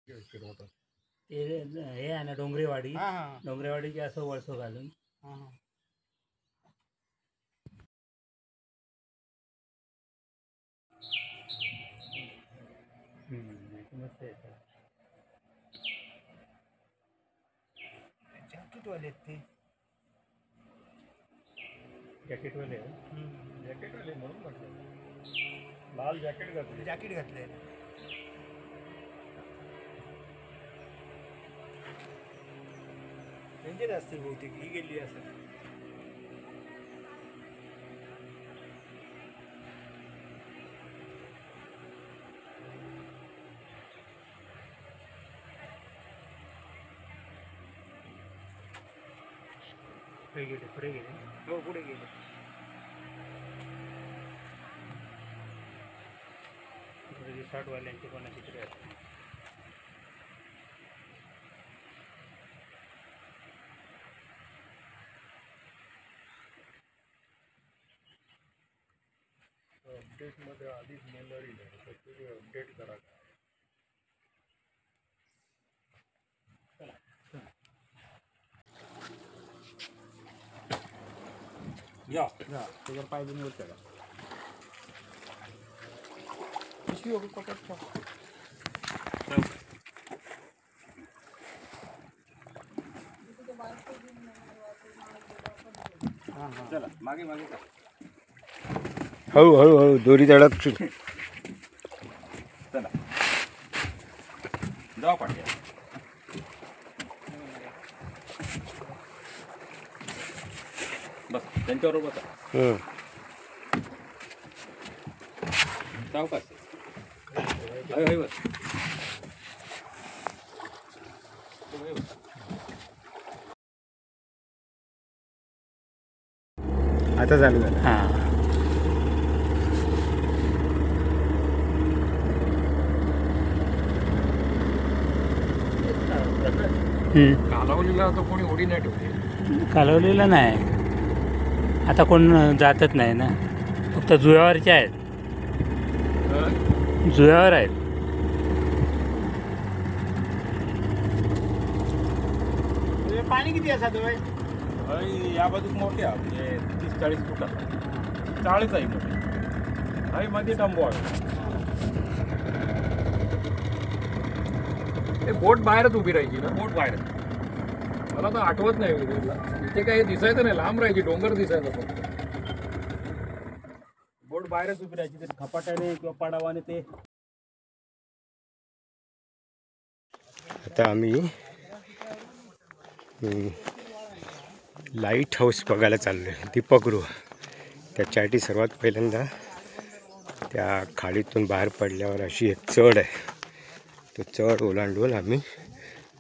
ते हे आहे ना डोंगरेवाडी, डोंगरेवाडीची असं वळसो घालून मस्त येतं. जॅकेटवाले ते जॅकेटवाले जॅकेटवाले म्हणून म्हटलं लाल जॅकेट घातले. जॅकेट घातलंय त्यांचेच असतील बहुतेक. ही गेली असं पुढे गेले हो पुढे गेले. शॉर्टवाल्यांचे कोणाची तरी असते. अपडेटमध्ये आधीच मेलरी नाही तर अपडेट करा. या त्याच्यावर पाय बिन वर करा. पिशवी वगैरे पकड. चला मागे मागे का हळूहळू दोरी तडक. चला जाऊ पाठी. बस त्यांच्याबरोबर बसा. सावकाश बस. आता चालू झालं. कालवलीला तर कोणी उडी नाही ठेवली. कालवलीला नाही आता कोण जातच नाही ना. फक्त जुळ्यावरचे आहेत. जुळ्यावर आहेत. पाणी किती असतात या बाजूक मोठे म्हणजे 30-40 फुटात 40 आहे मोठे मध्ये टंबो आहे. बोट बाहेरच उभी राहायची ना. बोट बाहेर मला तर आठवत नाही इथे काही दिसायचं नाही. लांब राहायची डोंगर दिसायचं फक्त. बोट बाहेरच उभी राहायची. ते खपाट्याने किंवा पाडावाने ते. आता आम्ही लाईट हाऊस बघायला चाललो आहे. दीपगृह. त्याच्यासाठी सर्वात पहिल्यांदा त्या खाडीतून बाहेर पडल्यावर अशी एक चढ आहे. तो चढ ओलांडून आम्ही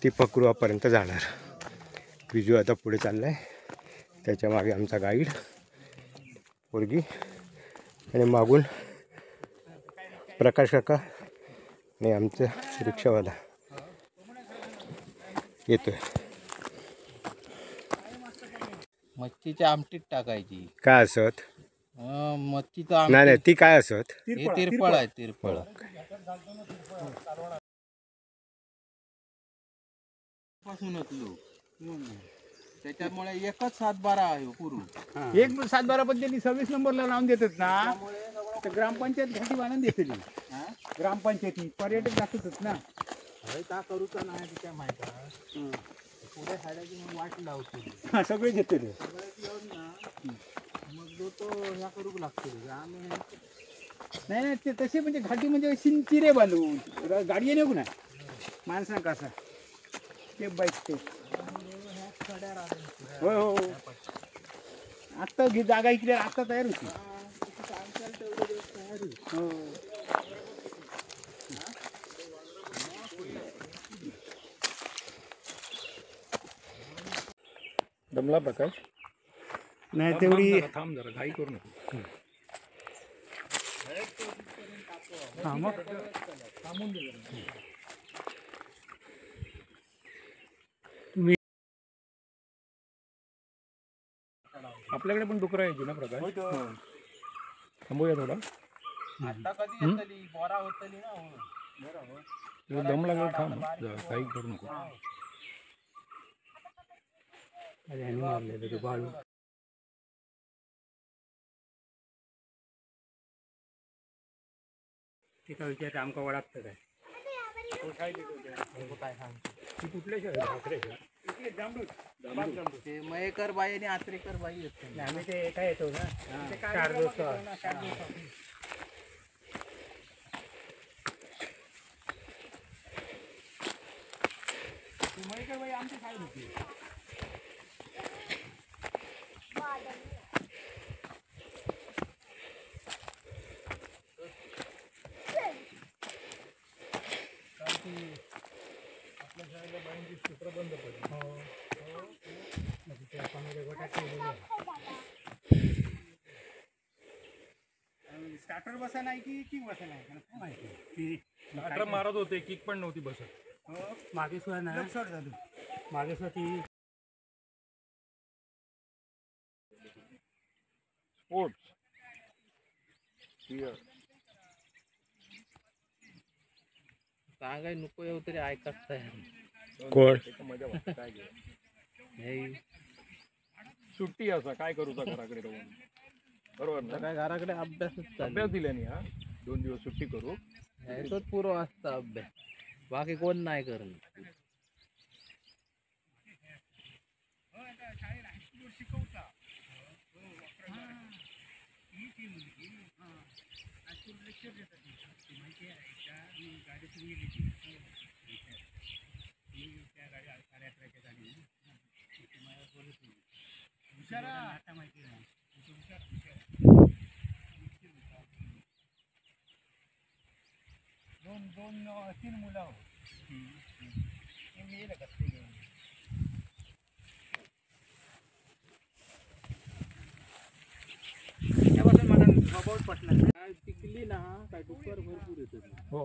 दीपगृहापर्यंत जाणार. विजू आता पुढे चालला आहे. त्याच्या मागे आमचा गाईड पोरगी आणि मागून प्रकाश काका आणि आमचं रिक्षावाला येतोय. मच्छीच्या आमटीत टाकायची. काय असत? मच्छीचं नाही ती काय असत? तिरफळ आहे. तिरफळ पासूनच लोक. त्याच्यामुळे एकच 7-12 आहे पूर्ण. एक 7-12 पण त्यांनी 26 नंबरला लावून देतात ना. तर ग्रामपंचायत घाटी बांधून देते. ग्रामपंचायती पर्यटक दाखवतात ना. का करूचा नाही तिच्या माहिती पुढे साड्याची वाट लावतो. सगळे घेते मग जो तो ह्या करू लागतो. आम्ही नाही ते तसे म्हणजे घाटी म्हणजे चिरे बांधून गाडी येऊ ना माणसा कसा ते बाईक ते. हो हो आत्ता जागा इकडे आता तयार होती. हो दमला प्रकाश नाही तेवढी. थांब जरा घाई करू नको. मग आपल्याकडे पण डुकरं यायची ना प्रकाश. थांबूया थोडा. आता कधी बोरा होतली ना. तुला दम लागला थांब काही करू नको. यांनी मारले ते बाळू. ते काय विचार आमका ओळखतं काय? काय सांगतो ती कुठल्या शहर ठाकरेच्या? ते मयेकर बाई आणि आत्रेकर बाई आहेत. आम्ही ते काय येतो ना चार दिवस. मयेकर बाई आमची साईड होती. आपल्या शाळेला बाईंची सूत्र बंद पडली. स्टार्टर बसा नाही की किक बसा नाही काय माहिती. स्टार्टर मारत होते, किक पण नव्हती बसत. मागे सुद्धा ना शॉट झालं. मागे सुद्धा ती स्पोर्ट्स सांगाय नको येऊ तरी ऐकत तयार. कोण मजा वाटते काय घे. नाही सुट्टी असा काय करू घराकडे राहून. बरोबर ना. काय घराकडे अभ्यासच चालू. अभ्यास दिल्याने हा 2 दिवस सुट्टी करू. यायचंच पुरं असतं अभ्यास, बाकी कोण नाही करत. दोन तीन मुलं त्यापासून मला स्वभावच पटला नाही. काय टिकली ना काय डुक्कर भरपूर येतात. हो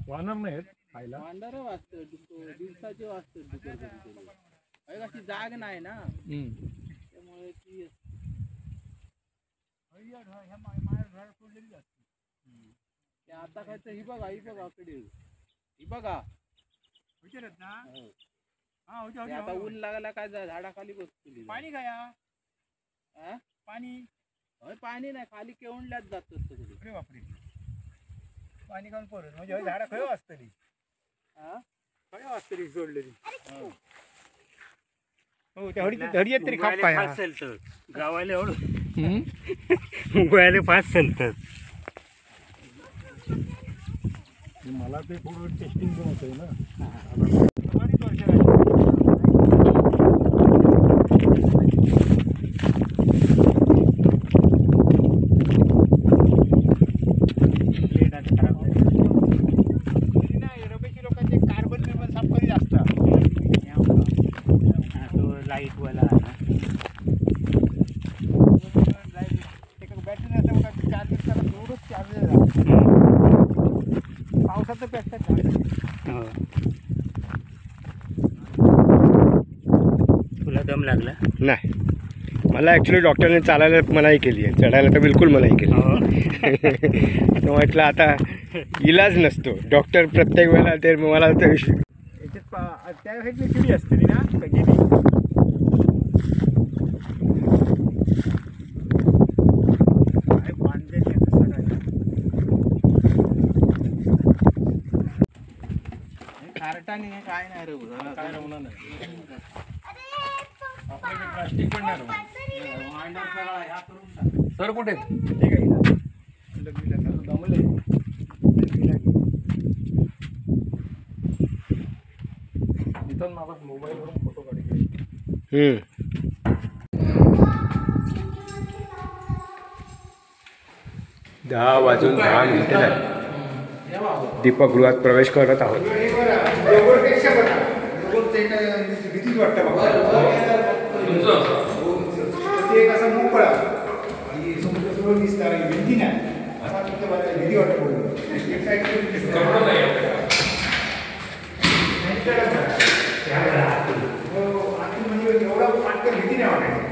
वाहणार नाहीत खायला. वांडार वाचतं दिवसाचे वाचतात डुक्कर कधीतरी. कशी जाग नाही ना त्यामुळे ती ते आता खायचं. ही बघा आकडे ही बघा. विचारत ना. हो. हा ते आता ऊन लागला काय झाडाखाली बसतो. पाणी खाया. हा? पाणी. होय पाणी नाही खाली केवणल्यात जातात सगळे. अरे बापरे. पाणी खाऊन परत म्हणजे झाडं खय वाचतली. हा खय वाचतली सोडलेली. हो त्या हरियत तरी खाप काय. फास्ट चालतं गावाला एवढं उगवायला फास्ट चालतं. मला ते थोडं टेस्टिंग पण होतंय ना. बरीच वर्ष झाली. लाईटवाला बॅटरी नसतं चार्जर त्याला एवढंच चार्जर पावसाचं पेक्षा तुला दम लागला? नाही, मला ॲक्च्युली डॉक्टरने चालायला मनाई केली आहे, चढायला तर बिलकुल मनाई केली. तो म्हटलं आता इलाज नसतो, डॉक्टर प्रत्येक वेळेला ते मला तर याच्यात त्या साईडने शिडी असते ना गेली. खारटाने काय नाही रे काय राहणार नाही. आपल्याकडे प्लास्टिक पण नाही सर कुठे ठीक आहे. दमले. इथं माझा मोबाईलवरून फोटो काढले. 10:10 झाले. दीपगृहात प्रवेश करत आहोत. भीतीच वाटतं ते एक असं मोकळा आणि समुद्र सोडून दिसतं आणि भिंती नाही असा तिथं मला भीती वाटतं. म्हणजे एवढा फाटकन भीती नाही वाटायची.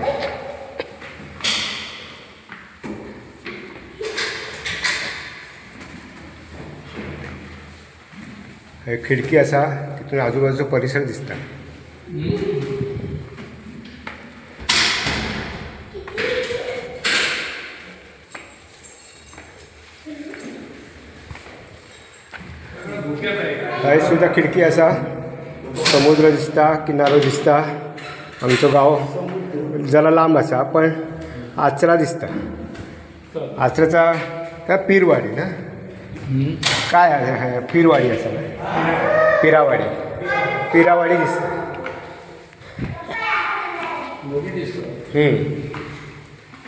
एक खिडकी असा तिथून आजूबाजूचा परिसर दिसता. थंय सुद्धा खिडकी असा, समुद्र दिसता, किनारो दिसता. आमचं गाव जरा लांब असा पण आचरा दिसता. आचराचा काय पीरवाडी ना, काय आहे पीरवाडी असा, पिरावाडी दिसता.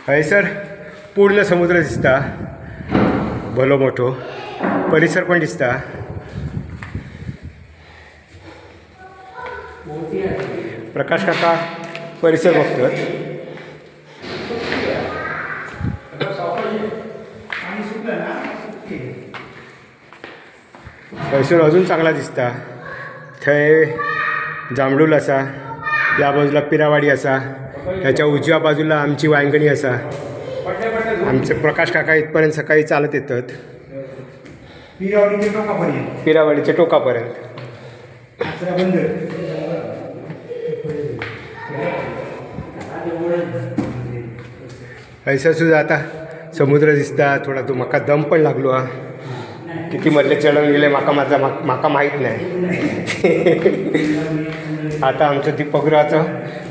हयसर पूर्ण समुद्र दिसता, भलो मोठो परिसर पण दिसता. प्रकाश काका परिसर बघतात. थंयसून अजून चांगला दिसता. थंय जांबडूल असा, या बाजूला पिरावाडी असा, त्याच्या उजव्या बाजूला आमची वांगणी असा. आमचे प्रकाश काका इथपर्यंत सकाळी चालत येतात पिरावाडीच्या टोकापर्यंत. हैसर सुद्धा आता समुद्र दिसता. थोडा तो म्हाका दम पण लागलो हा. किती मधले चढून गेले माका माहीत नाही. आता आमचं ती पगराचा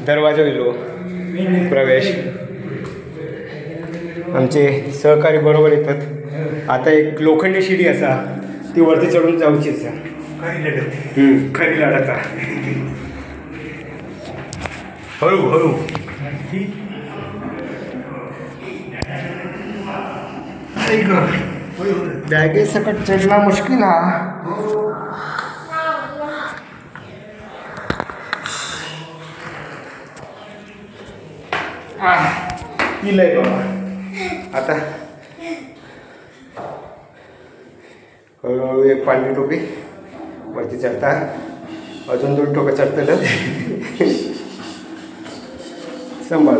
दरवाजा येलो प्रवेश. आमचे सहकारी बरोबर येतात. आता एक लोखंडी शिडी असा, ती वरती चढून जाऊची असा. खरी लढत हळू बॅगे सकट चढला मुश्किल हा. इलय बाबा. आता हळूहळू एक पांढरी टोपी वरती चढता. अजून 2 टोकं चढतलं. संभाळ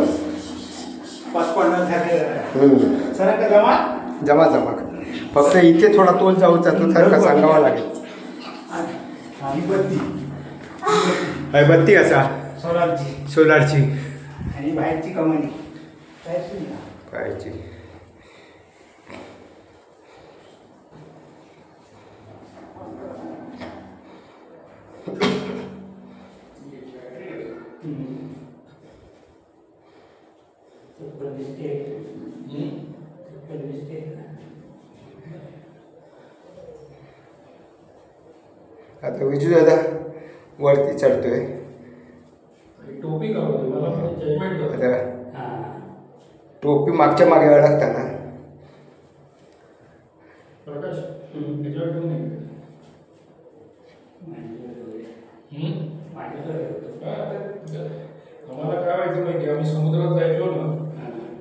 जमा फक्त इथे थोडा तोल जाऊ जातो सारखा सांगावा लागेल. बत्ती असा सोलारची आणि बाहेरची कमानी कायची. आता विजू दादा वरती चढतोय. टोपी आता टोपी मागच्या मागे अडकताना आम्हाला काय व्हायचं माहिती, आम्ही समुद्रात जायचो ना,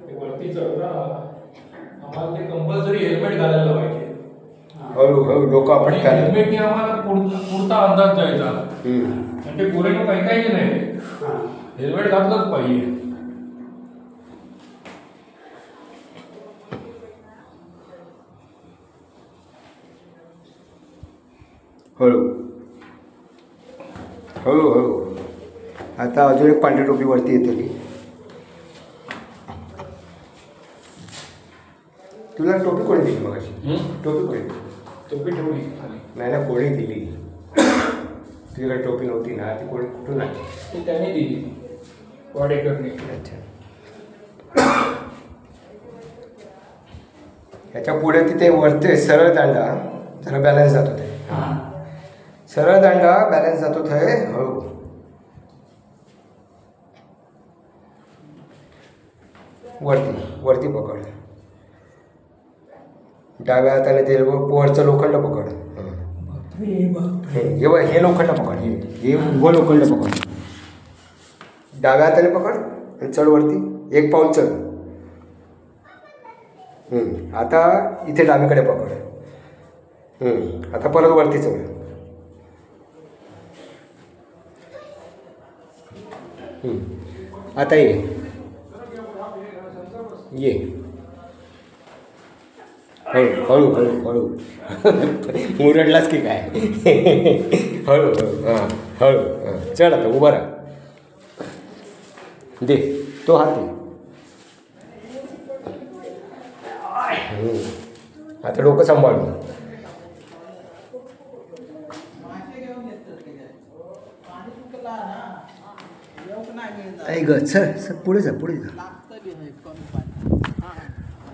ते वरती चढता आम्हाला ते कंपल्सरी हेल्मेट घालायला पाहिजे. हळूहळू डोकं आपण हेल्मेटने आम्हाला पुरता अंदाज जायचा. म्हणजे पोरेनं काही नाही, हेल्मेट घातलंच पाहिजे. हळूहळू आता अजून एक पांढरी टोपी वरती येतली. तुला टोपी कोणी दिली मग? टोपी कोणी? टोपी ठेवली नाही ना, कोणी दिली? तुला टोपी नव्हती ना, ती कोणी कुठून आली? ती त्याने दिली, वाडेकरने. अच्छा. ह्याच्या पुढे तिथे वरते सरळ दांडा जरा बॅलन्स जात होते. सरळ दांडा बॅलन्स जातो थंय. हळू वरती पकड. डाव्या हाताने ते वरचं लोखंड पकड. हे लोखंड पकड. हे उभं लोखंड पकड. डाव्या हाताने पकड आणि चढ वरती. 1 पाऊल चढ. आता इथे डावीकडे पकड. आता परत वरती चढ. आता ये हळू हळू हळू हळू मुरडलाच की काय हळू हळू हां हळू हां चढ आता उभा राहा दे तो हात दे आता डोकं सांभाळून ग सर सर पुढे जा पुढे जा.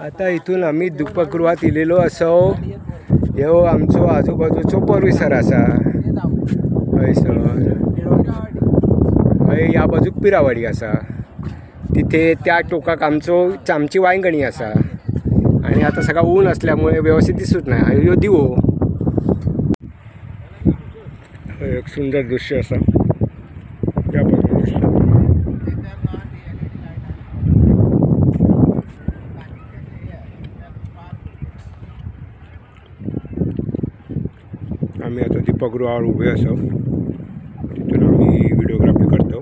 आता इथून आम्ही दुपकृवात इलेलो असो ह्यो आमचो आजूबाजूचो परिसर आसा हयसर हय ह्या बाजूक पिरावाडी आसा तिथे त्या टोकाक आमची वांयगणी आसा आणि आता सगळा ऊन असल्यामुळे व्यवस्थित दिसत नाही ह्यो दिवो एक सुंदर दृश्य असा या बाजून दिसता. आम्ही आता दीपगृहावर उभे असो तिथून आम्ही व्हिडिओग्राफी करतो.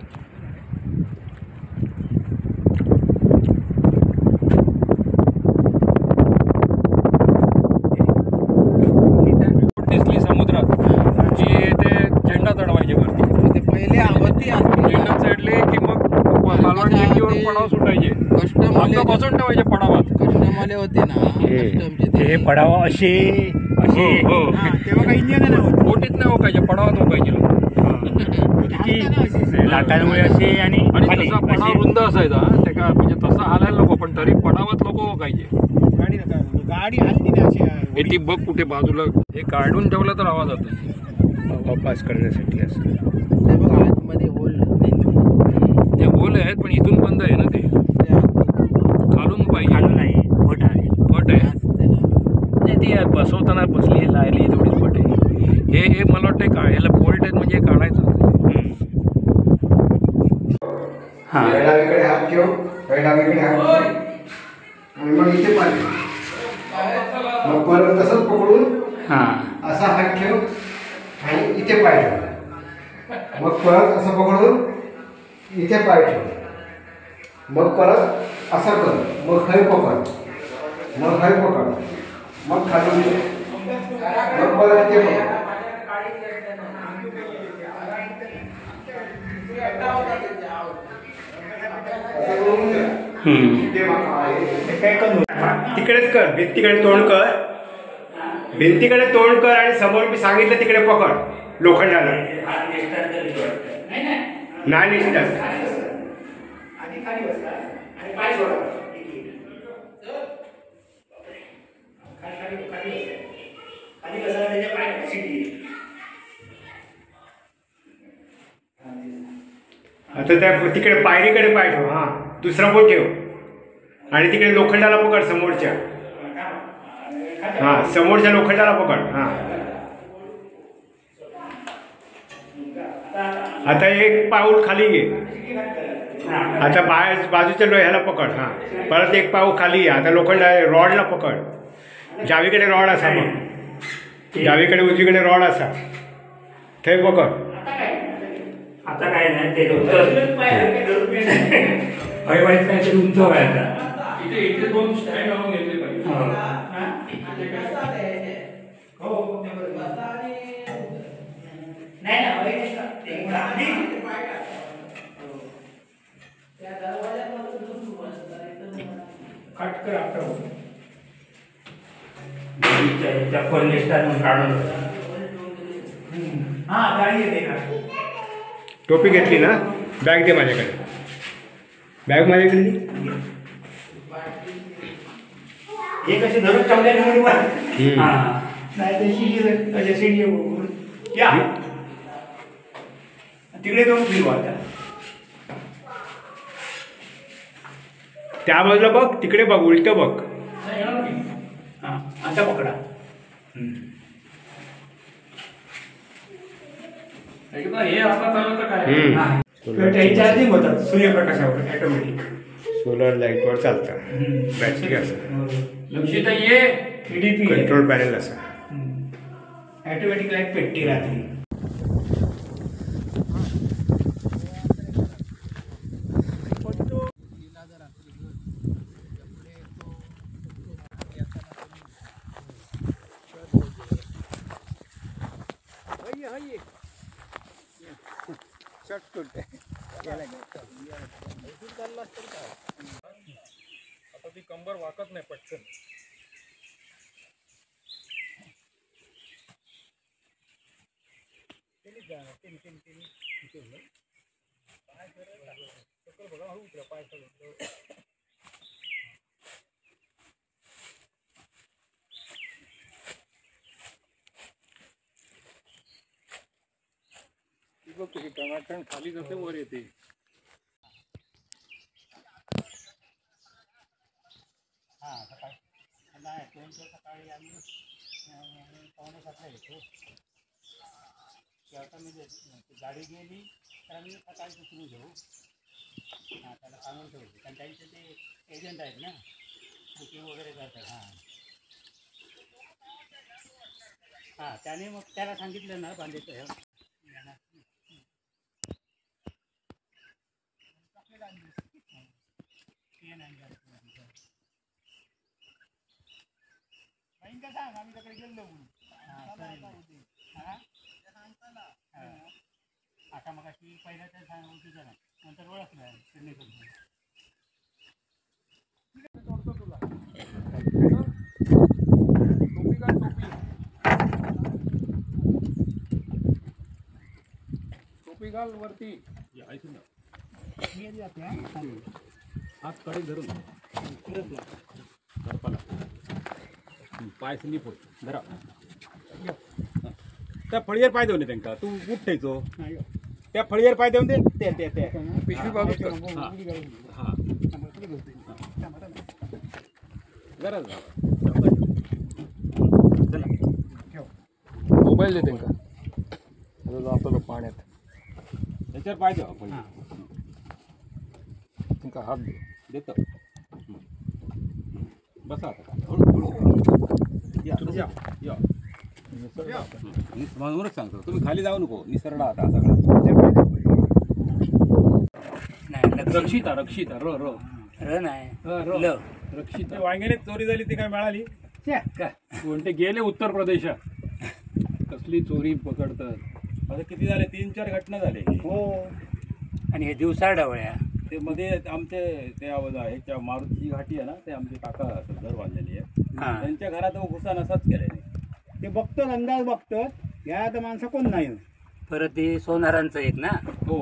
दिसली समुद्रात की ते झेंडा चढवायचे वरती पहिले आवडती झेंडा चढले की मग मालवण जेटीवर पडाव सुटायचे कस्टमवाले बसून ठेवायचे पडावात कस्टमवाले होते ना कस्टमचे हे पडावं असे हो तेव्हा काही इंजिन नव्हतं. बोटीत नाही ओकायचे पडावात ओकायचे लोक लाटांमुळे असे आणि तसा पडाव रुंद असायचा ते का म्हणजे तसा हालायला नको पण तरी पडावात लोक ओकायचे गाडी हल्ली नाही अशी हे ती बघ कुठे बाजूला हे काढून ठेवलं तर आवाज होतो पास करण्यासाठी असं ते बघा आतमध्ये होल ते होल आहेत पण इथून बंद आहे ना ते खालून पाहिजे खालून नाही फट आहे पट आहे नाही ती बसवताना बसली लायली तेवढीच पट आहे हे मला वाटतं का ह्याला बोल्ट आहेत म्हणजे काढायचं हां डावीकडे हात ठेव डावीकडे हात ठेव आणि मग इथे पाहिजे मग परत तसंच पकडून हां असा हात ठेव आणि इथे पाय ठेव मग परत असं पकडून इथे पाय ठेव मग परत असं कर मग खय पकड मग खय पकड मग खाली मग परत इथे पकड तिकडेच कर भिंतीकडे तोंड कर भिंतीकडे तोंड कर आणि समोर मी सांगितलं तिकडे पकड लोखंडाला नाही निघतात आता त्या तिकडे पायरीकडे पाय ठेव हां दुसरा बोट ठेव आणि तिकडे लोखंडाला पकड समोरच्या हां समोरच्या लोखंडाला पकड हां आता एक पाऊल खाली घे आता बाजूच्या ह्याला पकड हां परत एक पाऊल खाली घे आता लोखंडा रॉडला पकड डावीकडे रॉड असा मग डावीकडे उजवीकडे रॉड असा ते पकड आता काय नाही ते माहित काय ते उंच व्हायचा इथे दोन स्टँड लावून घेतले पाहिजे कट कर चप्पल निष्ठातून काढून हां गाडी येते का टोपी घेतली ना बॅग दे माझ्याकडे बॅग माझ्याकडे दे हे कसे धरून ठेवले नाही ते शिडी या तिकडे दोन फिरवा त्या बाजूला बघ तिकडे बघ उलट बघ हां आता पकडा एकदा हे हातात आलं तर काय चार्जिंग होतात सूर्यप्रकाशावर ऑटोमॅटिक सोलर लाईटवर चालतं बॅटरी असं लक्षित ये कंट्रोल पॅनल असा ऑटोमॅटिक लाईट पेटती राहते शॉर्टकट आता ती कंबर वाकत नाही पटकन. बघ कशी टमाटर खाली जाते वर येते. हां सकाळी नाही त्यांचं सकाळी आम्ही 5:45ला येतो. आता मी गाडी गेली तर आम्ही सकाळी सुरू घेऊ. हां त्याला सांगून ठेवतो कारण त्यांचे ते एजंट आहेत ना बुकिंग वगैरे करतात. हां त्याने मग त्याला सांगितलं ना बांधायचं सांग आम्ही तिकडे गेलो आता मग अशी पहिला तर सांग तुझं ना नंतर ओळखलं त्यांनी टोपी घाल वरती. ऐकून हात कडे धरून पाय स्लिप होत धरा. त्या फळीवर पाय देऊन त्यांना तू उठ ठेवतो. त्या फळीवर पाय देऊन दे. ते पिशवी बाजूत कर. हां गरज मोबाईल दे त्यांना. जातो पाण्यात. त्याच्यावर पाय द्यावा पण त्यांना हात दे. देतो. बसा आता या म्हणूनच सांगतो तुम्ही खाली जाऊ नको. निसरडा आता सगळा नाही रक्षिता रक्षिता र र र नाही र रक्षिता. वांग्याने चोरी झाली ती काय मिळाली. कोणते गेले उत्तर प्रदेशात. कसली चोरी पकडतात. आता किती झाले 3-4 घटना झाले. हो आणि हे दिवसा डवळ्या ते मध्ये आमचे त्या ह्याच्या मारुतीची घाटी आहे ना ते आमचे काका घर बांधलेली आहे. त्यांच्या घरात घुसा नसाच केल्याने ते बघतात अंदाज बघतात या आता माणसं कोण नाही. परत ते सोनारांचं एक ना हो.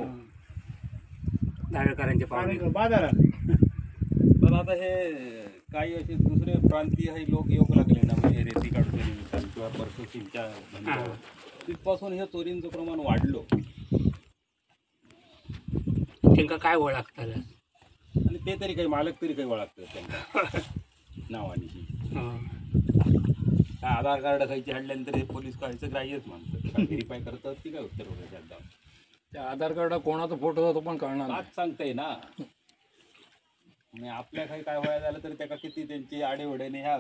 धारळकरांचे पाहुणे बाजारात पण आता हे काही असे दुसरे प्रांतीय हे लोक येऊ लागले ना म्हणजे रेती काढून किंवा परसोशीच्या धंद्यावर तिथपासून हे चोरींचं प्रमाण वाढलं. त्यांना काय ओळखतात आणि ते तरी काही मालक तरी काही ओळखतात त्यांना नावाने. आधार कार्ड खायची हाडल्यानंतर हे पोलीस कायचं ग्राह्यच म्हणतात. व्हेरीफाय करतात की काय उत्तर वगैरे एकदा त्या आधार कार्ड कोणाचा फोटो जातो पण कळणार नाही. आज सांगताय ना. आणि आपल्या काही काय वया झालं तर त्याला किती त्यांची आडेवड्याने ह्या